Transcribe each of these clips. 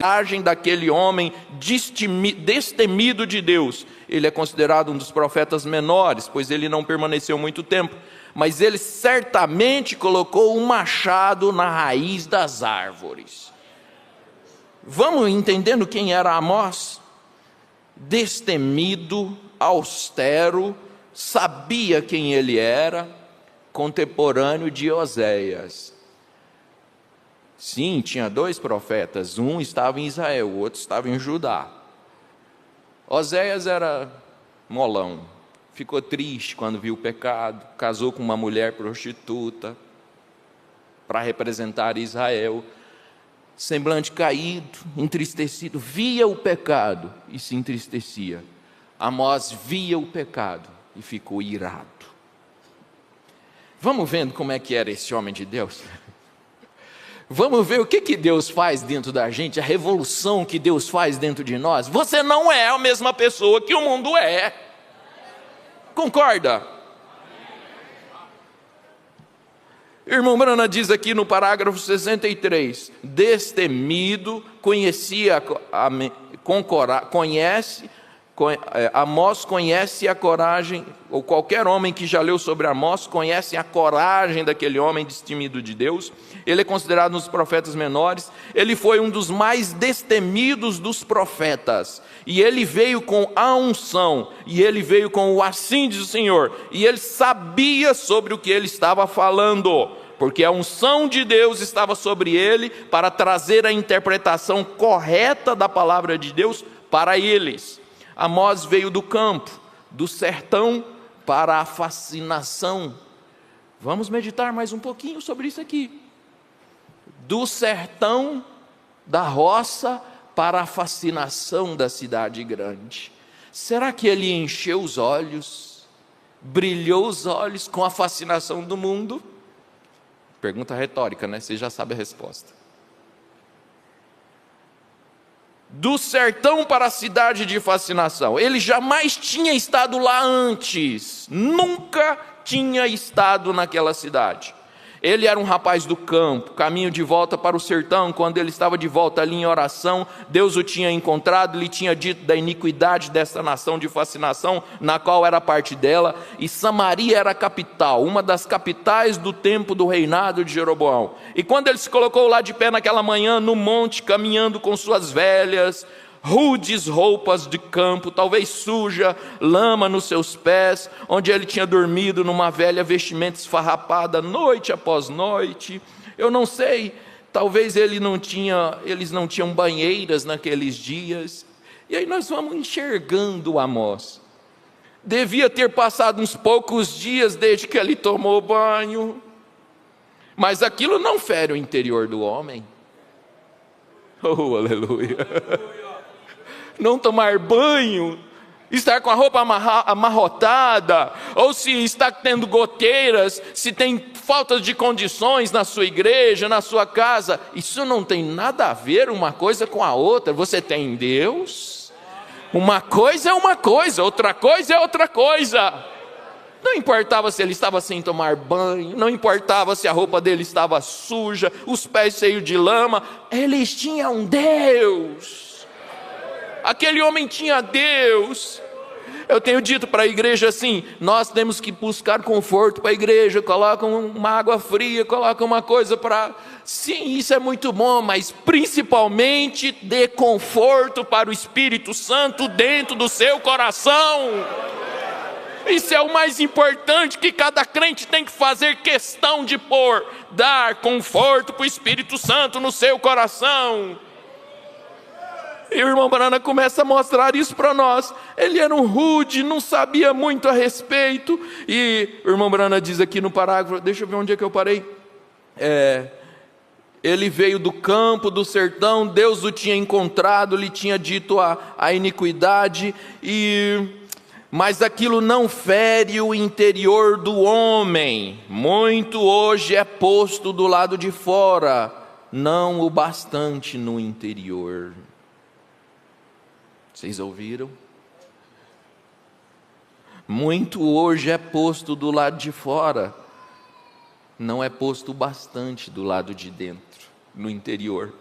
coragem daquele homem destemido de Deus. Ele é considerado um dos profetas menores, pois ele não permaneceu muito tempo, mas ele certamente colocou um machado na raiz das árvores. Vamos entendendo quem era Amós? Destemido, austero, sabia quem ele era, contemporâneo de Oséias. Sim, tinha 2 profetas, um estava em Israel, o outro estava em Judá. Oséias era molão, ficou triste quando viu o pecado, casou com uma mulher prostituta para representar Israel, semblante caído, entristecido, via o pecado e se entristecia. Amós via o pecado e ficou irado. Vamos vendo como é que era esse homem de Deus? Vamos ver o que Deus faz dentro da gente, a revolução que Deus faz dentro de nós. Você não é a mesma pessoa que o mundo é. Concorda? Irmão Brana diz aqui no parágrafo 63, destemido, Amós conhece a coragem, ou qualquer homem que já leu sobre Amós, conhece a coragem daquele homem destemido de Deus. Ele é considerado um dos profetas menores, ele foi um dos mais destemidos dos profetas, e ele veio com a unção, e ele veio com o assim diz o Senhor, e ele sabia sobre o que ele estava falando, porque a unção de Deus estava sobre ele, para trazer a interpretação correta da palavra de Deus para eles. Amós veio do campo, do sertão para a fascinação. Vamos meditar mais um pouquinho sobre isso aqui. Do sertão, da roça, para a fascinação da cidade grande. Será que ele encheu os olhos, brilhou os olhos com a fascinação do mundo? Pergunta retórica, né? Você já sabe a resposta. Do sertão para a cidade de fascinação. Ele jamais tinha estado lá antes, nunca tinha estado naquela cidade. Ele era um rapaz do campo, caminho de volta para o sertão. Quando ele estava de volta ali em oração, Deus o tinha encontrado, lhe tinha dito da iniquidade dessa nação de fascinação, na qual era parte dela, e Samaria era a capital, uma das capitais do tempo do reinado de Jeroboão. E quando ele se colocou lá de pé naquela manhã, no monte, caminhando com suas velhas, rudes roupas de campo, talvez suja, lama nos seus pés, onde ele tinha dormido numa velha vestimenta esfarrapada, noite após noite. Eu não sei, talvez eles não tinham banheiras naqueles dias. E aí nós vamos enxergando Amós. Devia ter passado uns poucos dias desde que ele tomou banho, mas aquilo não fere o interior do homem. Oh, aleluia! Não tomar banho, estar com a roupa amarrotada, ou se está tendo goteiras, se tem falta de condições na sua igreja, na sua casa, isso não tem nada a ver uma coisa com a outra. Você tem Deus, uma coisa é uma coisa, outra coisa é outra coisa. Não importava se ele estava sem tomar banho, não importava se a roupa dele estava suja, os pés cheios de lama, eles tinham Deus. Aquele homem tinha Deus. Eu tenho dito para a igreja assim, nós temos que buscar conforto para a igreja, coloca uma água fria, coloca uma coisa para... Sim, isso é muito bom, mas principalmente dê conforto para o Espírito Santo dentro do seu coração. Isso é o mais importante que cada crente tem que fazer questão de pôr, dar conforto para o Espírito Santo no seu coração. E o irmão Brana começa a mostrar isso para nós. Ele era um rude, não sabia muito a respeito. E o irmão Brana diz aqui no parágrafo, deixa eu ver onde é que eu parei. Ele veio do campo, do sertão, Deus o tinha encontrado, lhe tinha dito a iniquidade, mas aquilo não fere o interior do homem. Muito hoje é posto do lado de fora, não o bastante no interior. Vocês ouviram? Muito hoje é posto do lado de fora, não é posto bastante do lado de dentro, no interior.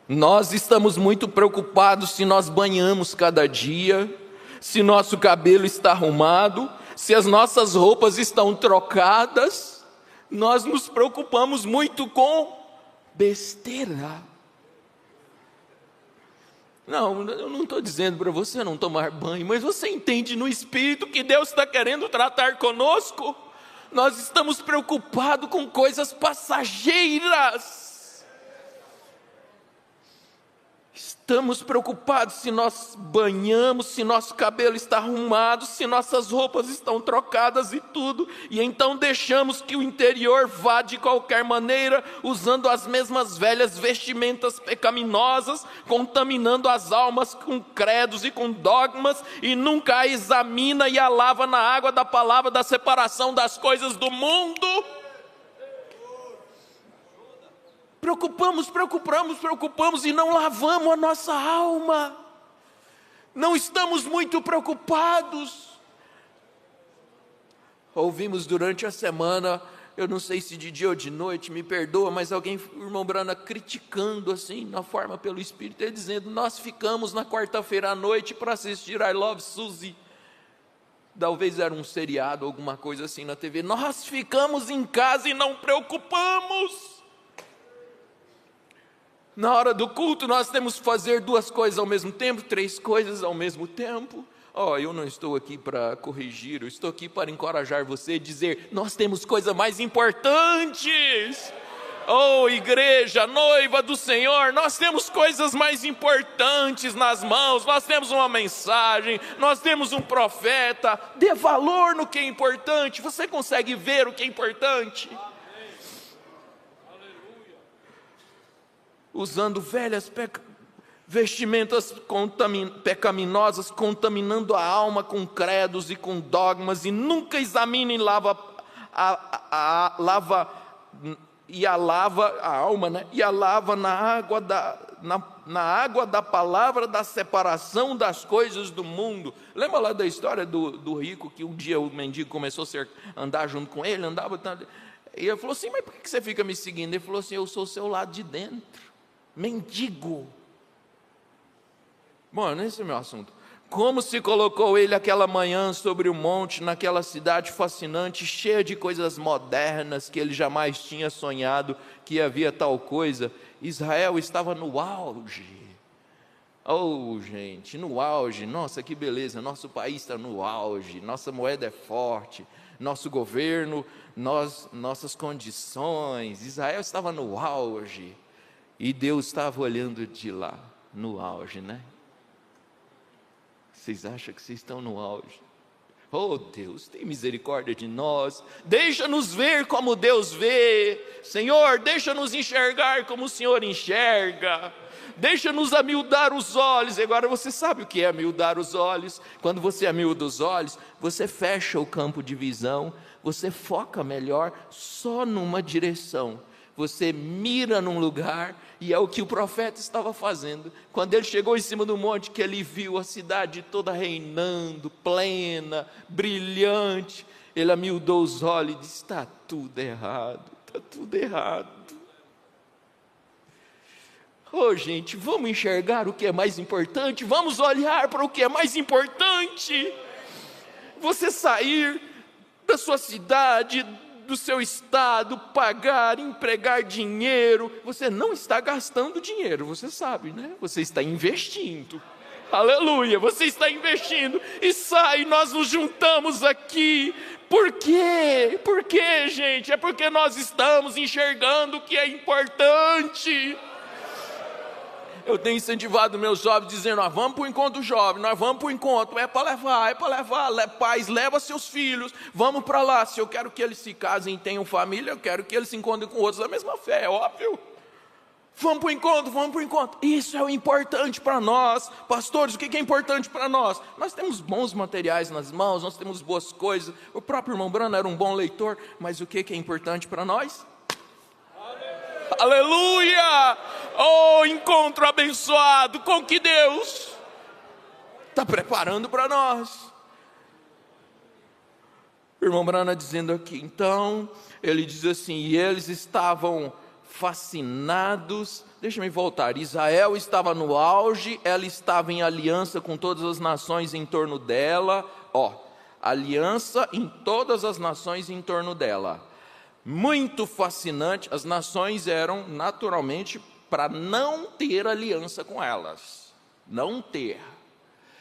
Nós estamos muito preocupados se nós banhamos cada dia, se nosso cabelo está arrumado, se as nossas roupas estão trocadas. Nós nos preocupamos muito com besteira. Não, eu não estou dizendo para você não tomar banho, mas você entende no Espírito que Deus está querendo tratar conosco? Nós estamos preocupados com coisas passageiras. Estamos preocupados se nós banhamos, se nosso cabelo está arrumado, se nossas roupas estão trocadas e tudo. E então deixamos que o interior vá de qualquer maneira, usando as mesmas velhas vestimentas pecaminosas, contaminando as almas com credos e com dogmas, e nunca a examina e a lava na água da palavra da separação das coisas do mundo. Preocupamos e não lavamos a nossa alma. Não estamos muito preocupados. Ouvimos durante a semana, eu não sei se de dia ou de noite, me perdoa, mas alguém, o irmão Brana, criticando assim, na forma pelo Espírito, ele dizendo: nós ficamos na quarta-feira à noite para assistir I Love Suzy. Talvez era um seriado, alguma coisa assim na TV. Nós ficamos em casa e não preocupamos. Na hora do culto nós temos que fazer 2 coisas ao mesmo tempo, 3 coisas ao mesmo tempo. Eu não estou aqui para corrigir, eu estou aqui para encorajar você e dizer: nós temos coisas mais importantes. Igreja, noiva do Senhor, nós temos coisas mais importantes nas mãos. Nós temos uma mensagem, nós temos um profeta. Dê valor no que é importante. Você consegue ver o que é importante? Usando velhas vestimentas pecaminosas, contaminando a alma com credos e com dogmas, e nunca examina e lava a alma, né? E a lava na água da palavra da separação das coisas do mundo. Lembra lá da história do rico, que um dia o mendigo começou a andar junto com ele, e ele falou assim: mas por que você fica me seguindo? Ele falou assim: eu sou o seu lado de dentro. Mendigo. Bom, esse é o meu assunto. Como se colocou ele aquela manhã sobre o monte, naquela cidade fascinante, cheia de coisas modernas que ele jamais tinha sonhado que havia tal coisa. Israel estava no auge. Gente, no auge. Nossa, que beleza, nosso país está no auge, nossa moeda é forte, nosso governo, nossas condições. Israel estava no auge. E Deus estava olhando de lá, no auge, né? Vocês acham que vocês estão no auge? Deus, tem misericórdia de nós. Deixa-nos ver como Deus vê. Senhor, deixa-nos enxergar como o Senhor enxerga. Deixa-nos amiudar os olhos. Agora você sabe o que é amiudar os olhos? Quando você amiuda os olhos, você fecha o campo de visão, você foca melhor só numa direção. Você mira num lugar, e é o que o profeta estava fazendo. Quando ele chegou em cima do monte, que ele viu a cidade toda reinando, plena, brilhante, ele amiudou os olhos e disse: está tudo errado, está tudo errado. Gente, vamos enxergar o que é mais importante, vamos olhar para o que é mais importante. Você sair da sua cidade, do seu estado, pagar, empregar dinheiro. Você não está gastando dinheiro, você sabe, né? Você está investindo. Aleluia, você está investindo. E sai, nós nos juntamos aqui. Por quê? Por quê, gente? É porque nós estamos enxergando o que é importante. Eu tenho incentivado meus jovens dizendo: nós vamos para o encontro jovem, nós vamos para o encontro, é para levar, pais, leva seus filhos, vamos para lá. Se eu quero que eles se casem e tenham família, eu quero que eles se encontrem com outros da mesma fé, é óbvio. Vamos para o encontro. Isso é o importante para nós. Pastores, o que é importante para nós? Nós temos bons materiais nas mãos, nós temos boas coisas. O próprio irmão Brana era um bom leitor, mas o que é importante para nós? Aleluia! Encontro abençoado com que Deus está preparando para nós. O irmão Brana dizendo aqui, então, ele diz assim: e eles estavam fascinados. Deixa-me voltar. Israel estava no auge, ela estava em aliança com todas as nações em torno dela. Aliança em todas as nações em torno dela. Muito fascinante. As nações eram naturalmente para não ter aliança com elas. Não ter.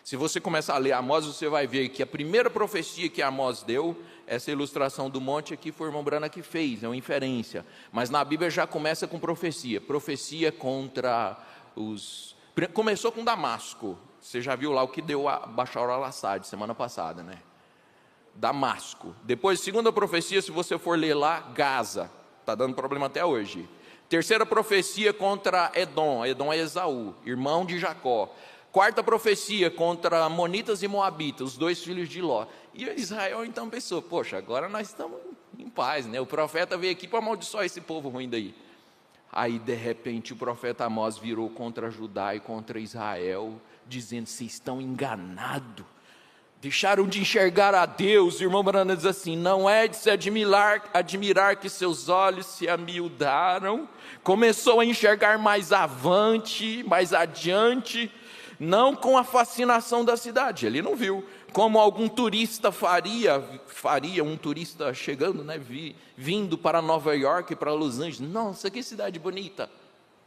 Se você começar a ler Amós, você vai ver que a primeira profecia que Amós deu, essa ilustração do monte aqui foi o irmão Brana que fez, é uma inferência. Mas na Bíblia já começa com profecia. Profecia contra os... Começou com Damasco. Você já viu lá o que deu a Bashar al-Assad semana passada, né? Damasco. Depois, segunda profecia, se você for ler lá, Gaza. Está dando problema até hoje. Terceira profecia contra Edom. Edom é Esaú, irmão de Jacó. Quarta profecia contra Amonitas e Moabitas, os 2 filhos de Ló. E Israel então pensou, poxa, agora nós estamos em paz, né? O profeta veio aqui para amaldiçoar esse povo ruim daí. Aí, de repente, o profeta Amós virou contra Judá e contra Israel, dizendo, vocês estão enganados. Deixaram de enxergar a Deus. O irmão Brana diz assim, não é de se admirar que seus olhos se amiudaram. Começou a enxergar mais avante, mais adiante, não com a fascinação da cidade, ele não viu, como algum turista faria um turista chegando, né, vindo para Nova York, para Los Angeles, nossa, que cidade bonita,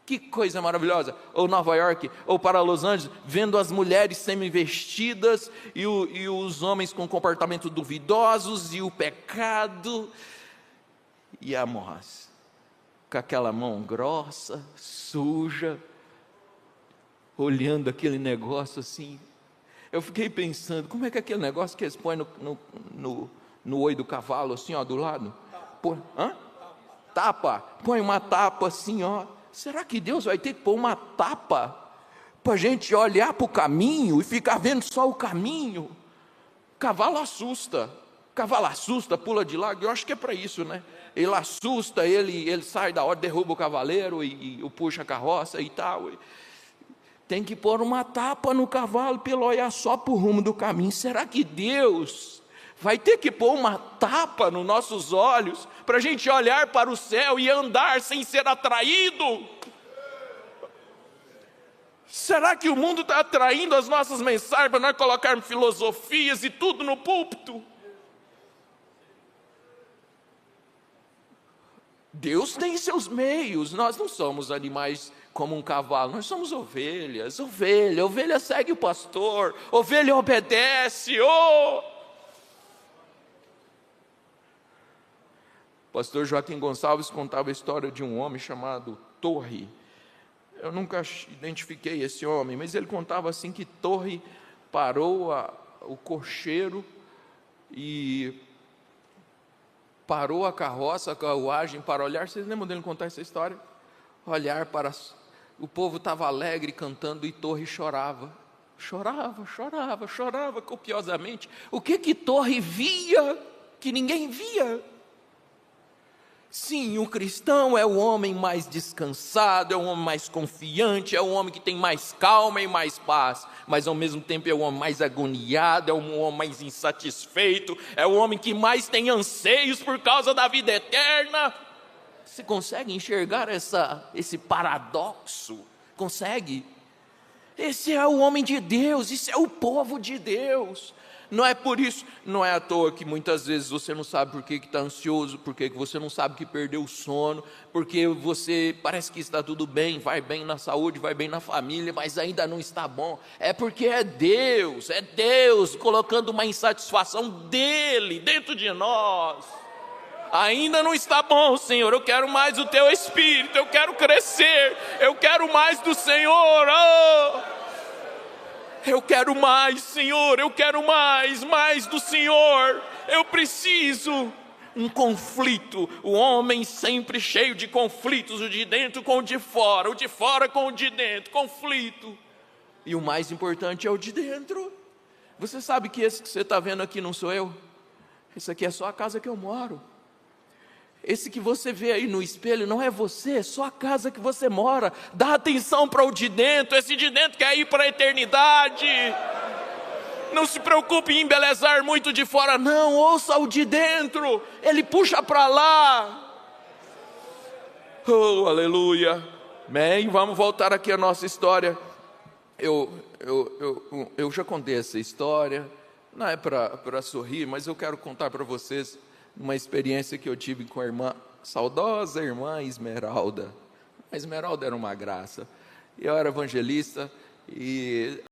que coisa maravilhosa, ou Nova York, ou para Los Angeles, vendo as mulheres semi-vestidas, e os homens com comportamento duvidosos, e o pecado, e Amós, com aquela mão grossa, suja, olhando aquele negócio assim, eu fiquei pensando, como é que é aquele negócio que eles põem no olho do cavalo, assim, ó, do lado? Tapa, põe uma tapa assim, ó. Será que Deus vai ter que pôr uma tapa para a gente olhar para o caminho e ficar vendo só o caminho? Cavalo assusta, pula de lado, eu acho que é para isso, né? Ele assusta, ele sai da hora, derruba o cavaleiro e puxa a carroça e tal. Tem que pôr uma tapa no cavalo para ele olhar só para o rumo do caminho. Será que Deus vai ter que pôr uma tapa nos nossos olhos para a gente olhar para o céu e andar sem ser atraído? Será que o mundo está atraindo as nossas mensagens para nós colocarmos filosofias e tudo no púlpito? Deus tem seus meios, nós não somos animais como um cavalo, nós somos ovelhas. Ovelha segue o pastor, ovelha obedece. O pastor Joaquim Gonçalves contava a história de um homem chamado Torre. Eu nunca identifiquei esse homem, mas ele contava assim que Torre parou o cocheiro e parou a carroça, a carruagem para olhar. Vocês lembram dele contar essa história? Olhar para... O povo estava alegre cantando e Torre chorava copiosamente. O que Torre via que ninguém via? Sim, o cristão é o homem mais descansado, é o homem mais confiante, é o homem que tem mais calma e mais paz, mas ao mesmo tempo é o homem mais agoniado, é o homem mais insatisfeito, é o homem que mais tem anseios por causa da vida eterna. Você consegue enxergar esse paradoxo? Consegue? Esse é o homem de Deus, isso é o povo de Deus. Não é por isso, não é à toa que muitas vezes você não sabe por que está ansioso, por que você não sabe que perdeu o sono, porque você parece que está tudo bem, vai bem na saúde, vai bem na família, mas ainda não está bom. É porque é Deus colocando uma insatisfação dele dentro de nós. Ainda não está bom, Senhor, eu quero mais do Teu Espírito, eu quero crescer, eu quero mais do Senhor, eu quero mais, Senhor, eu quero mais do Senhor, eu preciso. Um conflito, o homem sempre cheio de conflitos, o de dentro com o de fora com o de dentro, conflito. E o mais importante é o de dentro. Você sabe que esse que você está vendo aqui não sou eu? Esse aqui é só a casa que eu moro. Esse que você vê aí no espelho não é você, é só a casa que você mora. Dá atenção para o de dentro, esse de dentro quer ir para a eternidade. Não se preocupe em embelezar muito de fora, não, ouça o de dentro, ele puxa para lá. Oh, aleluia. Amém. Vamos voltar aqui à nossa história. Eu já contei essa história, não é para sorrir, mas eu quero contar para vocês uma experiência que eu tive com a irmã, saudosa irmã Esmeralda. A Esmeralda era uma graça. Eu era evangelista e